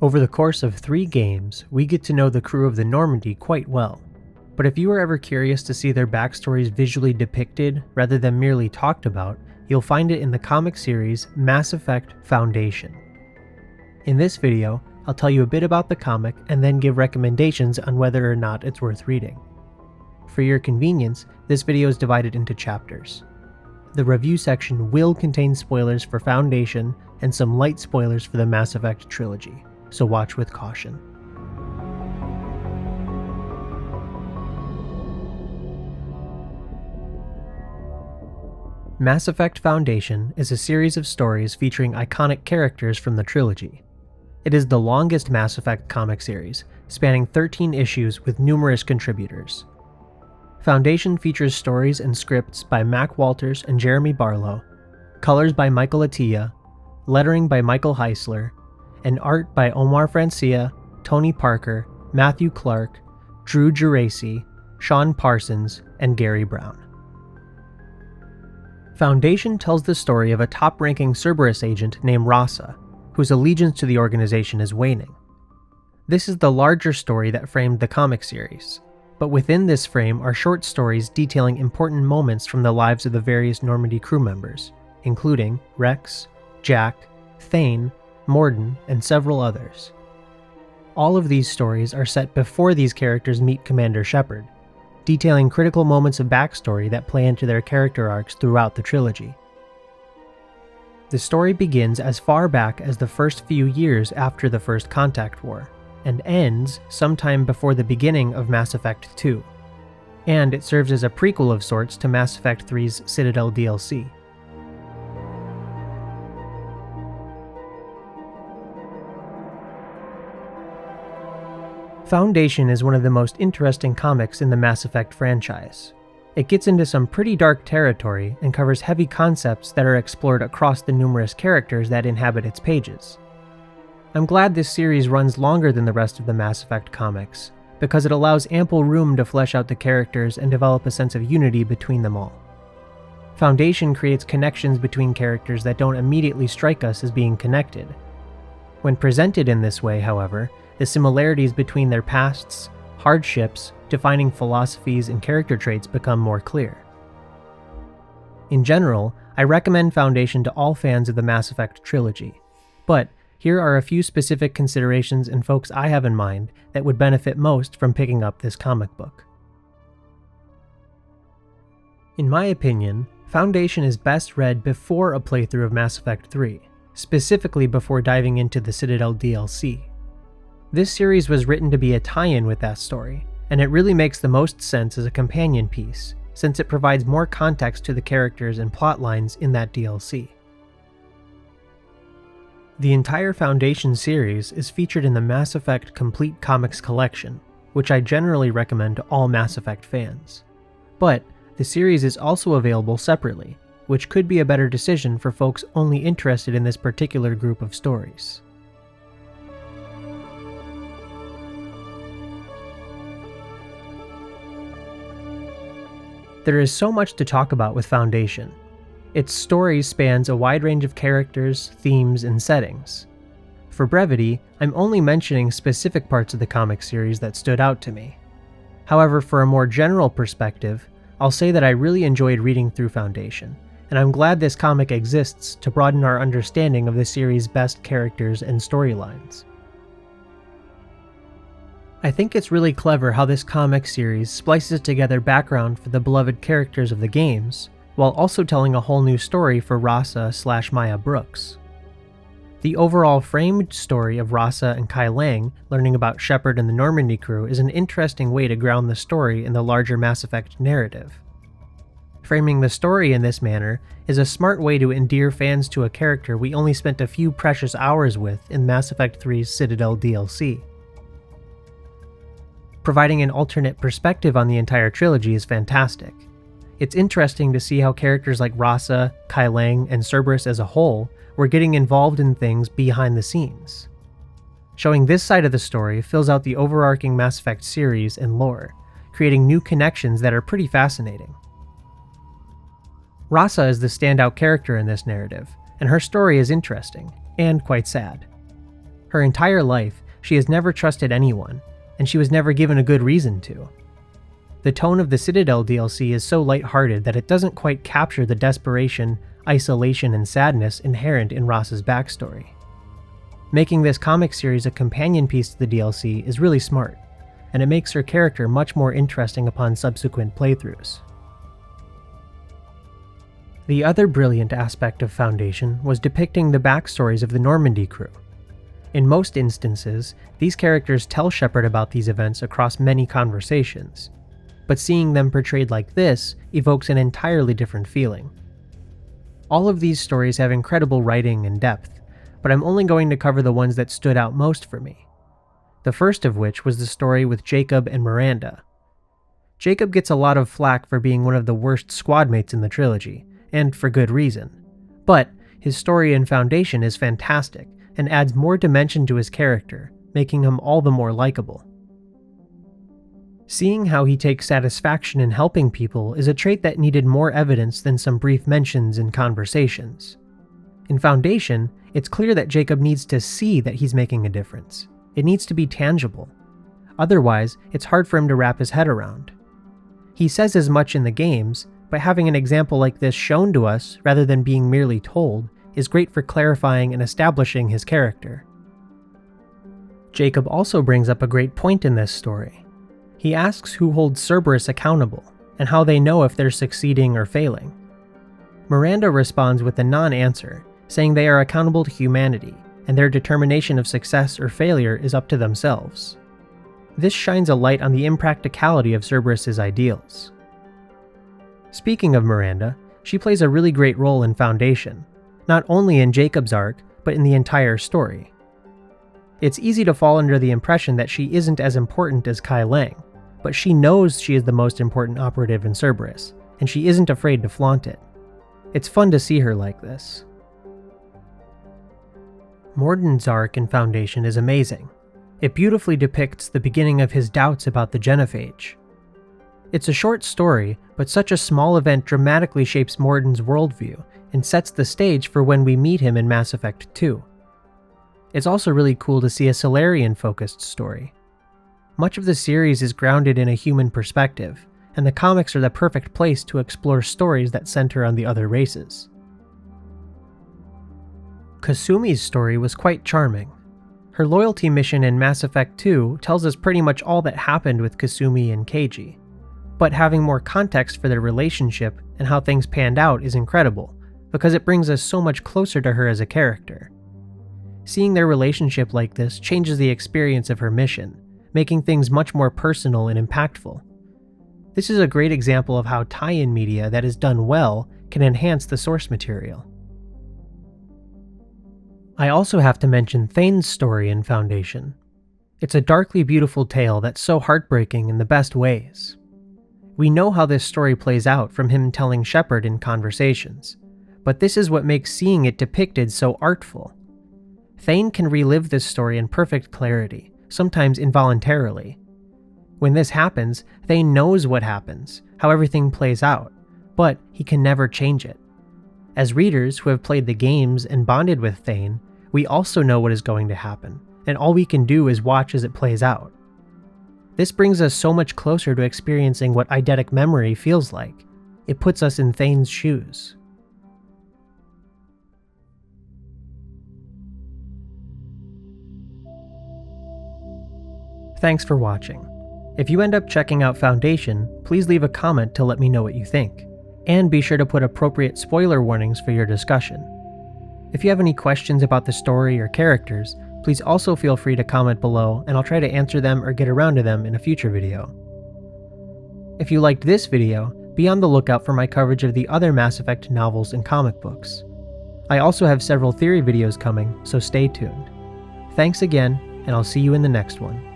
Over the course of 3 games, we get to know the crew of the Normandy quite well. But if you are ever curious to see their backstories visually depicted rather than merely talked about, you'll find it in the comic series Mass Effect Foundation. In this video, I'll tell you a bit about the comic and then give recommendations on whether or not it's worth reading. For your convenience, this video is divided into chapters. The review section will contain spoilers for Foundation and some light spoilers for the Mass Effect trilogy, so watch with caution. Mass Effect Foundation is a series of stories featuring iconic characters from the trilogy. It is the longest Mass Effect comic series, spanning 13 issues with numerous contributors. Foundation features stories and scripts by Mac Walters and Jeremy Barlow, colors by Michael Atiyeh, lettering by Michael Heisler, and art by Omar Francia, Tony Parker, Matthew Clark, Drew Geraci, Sean Parsons, and Garry Brown. Foundation tells the story of a top-ranking Cerberus agent named Rasa, whose allegiance to the organization is waning. This is the larger story that framed the comic series, but within this frame are short stories detailing important moments from the lives of the various Normandy crew members, including Rex, Jack, Thane, Morden, and several others. All of these stories are set before these characters meet Commander Shepard, detailing critical moments of backstory that play into their character arcs throughout the trilogy. The story begins as far back as the first few years after the First Contact War, and ends sometime before the beginning of Mass Effect 2, and it serves as a prequel of sorts to Mass Effect 3's Citadel DLC. Foundation is one of the most interesting comics in the Mass Effect franchise. It gets into some pretty dark territory and covers heavy concepts that are explored across the numerous characters that inhabit its pages. I'm glad this series runs longer than the rest of the Mass Effect comics, because it allows ample room to flesh out the characters and develop a sense of unity between them all. Foundation creates connections between characters that don't immediately strike us as being connected. When presented in this way, however, the similarities between their pasts, hardships, defining philosophies, and character traits become more clear. In general, I recommend Foundation to all fans of the Mass Effect trilogy, but here are a few specific considerations and folks I have in mind that would benefit most from picking up this comic book. In my opinion, Foundation is best read before a playthrough of Mass Effect 3, specifically before diving into the Citadel DLC. This series was written to be a tie-in with that story, and it really makes the most sense as a companion piece, since it provides more context to the characters and plot lines in that DLC. The entire Foundation series is featured in the Mass Effect Complete Comics Collection, which I generally recommend to all Mass Effect fans. But the series is also available separately, which could be a better decision for folks only interested in this particular group of stories. There is so much to talk about with Foundation. Its story spans a wide range of characters, themes, and settings. For brevity, I'm only mentioning specific parts of the comic series that stood out to me. However, for a more general perspective, I'll say that I really enjoyed reading through Foundation, and I'm glad this comic exists to broaden our understanding of the series' best characters and storylines. I think it's really clever how this comic series splices together background for the beloved characters of the games, while also telling a whole new story for Rasa/Maya Brooks. The overall framed story of Rasa and Kai Lang learning about Shepard and the Normandy crew is an interesting way to ground the story in the larger Mass Effect narrative. Framing the story in this manner is a smart way to endear fans to a character we only spent a few precious hours with in Mass Effect 3's Citadel DLC. Providing an alternate perspective on the entire trilogy is fantastic. It's interesting to see how characters like Rasa, Kai Lang, and Cerberus as a whole were getting involved in things behind the scenes. Showing this side of the story fills out the overarching Mass Effect series and lore, creating new connections that are pretty fascinating. Rasa is the standout character in this narrative, and her story is interesting, and quite sad. Her entire life, she has never trusted anyone, and she was never given a good reason to. The tone of the Citadel DLC is so lighthearted that it doesn't quite capture the desperation, isolation, and sadness inherent in Ross's backstory. Making this comic series a companion piece to the DLC is really smart, and it makes her character much more interesting upon subsequent playthroughs. The other brilliant aspect of Foundation was depicting the backstories of the Normandy crew. In most instances, these characters tell Shepard about these events across many conversations, but seeing them portrayed like this evokes an entirely different feeling. All of these stories have incredible writing and depth, but I'm only going to cover the ones that stood out most for me. The first of which was the story with Jacob and Miranda. Jacob gets a lot of flack for being one of the worst squad mates in the trilogy, and for good reason. But his story in Foundation is fantastic, and adds more dimension to his character, making him all the more likable. Seeing how he takes satisfaction in helping people is a trait that needed more evidence than some brief mentions in conversations. In Foundation, it's clear that Jacob needs to see that he's making a difference. It needs to be tangible. Otherwise, it's hard for him to wrap his head around. He says as much in the games, but having an example like this shown to us rather than being merely told is great for clarifying and establishing his character. Jacob also brings up a great point in this story. He asks who holds Cerberus accountable, and how they know if they're succeeding or failing. Miranda responds with a non-answer, saying they are accountable to humanity, and their determination of success or failure is up to themselves. This shines a light on the impracticality of Cerberus's ideals. Speaking of Miranda, she plays a really great role in Foundation, not only in Jacob's arc, but in the entire story. It's easy to fall under the impression that she isn't as important as Kai Lang, but she knows she is the most important operative in Cerberus, and she isn't afraid to flaunt it. It's fun to see her like this. Morden's arc in Foundation is amazing. It beautifully depicts the beginning of his doubts about the Genophage. It's a short story, but such a small event dramatically shapes Morden's worldview and sets the stage for when we meet him in Mass Effect 2. It's also really cool to see a Salarian-focused story. Much of the series is grounded in a human perspective, and the comics are the perfect place to explore stories that center on the other races. Kasumi's story was quite charming. Her loyalty mission in Mass Effect 2 tells us pretty much all that happened with Kasumi and Keiji, but having more context for their relationship and how things panned out is incredible, because it brings us so much closer to her as a character. Seeing their relationship like this changes the experience of her mission, making things much more personal and impactful. This is a great example of how tie-in media that is done well can enhance the source material. I also have to mention Thane's story in Foundation. It's a darkly beautiful tale that's so heartbreaking in the best ways. We know how this story plays out from him telling Shepard in conversations, but this is what makes seeing it depicted so artful. Thane can relive this story in perfect clarity, sometimes involuntarily. When this happens, Thane knows what happens, how everything plays out, but he can never change it. As readers who have played the games and bonded with Thane, we also know what is going to happen, and all we can do is watch as it plays out. This brings us so much closer to experiencing what eidetic memory feels like. It puts us in Thane's shoes. Thanks for watching. If you end up checking out Foundation, please leave a comment to let me know what you think, and be sure to put appropriate spoiler warnings for your discussion. If you have any questions about the story or characters, please also feel free to comment below and I'll try to answer them or get around to them in a future video. If you liked this video, be on the lookout for my coverage of the other Mass Effect novels and comic books. I also have several theory videos coming, so stay tuned. Thanks again, and I'll see you in the next one.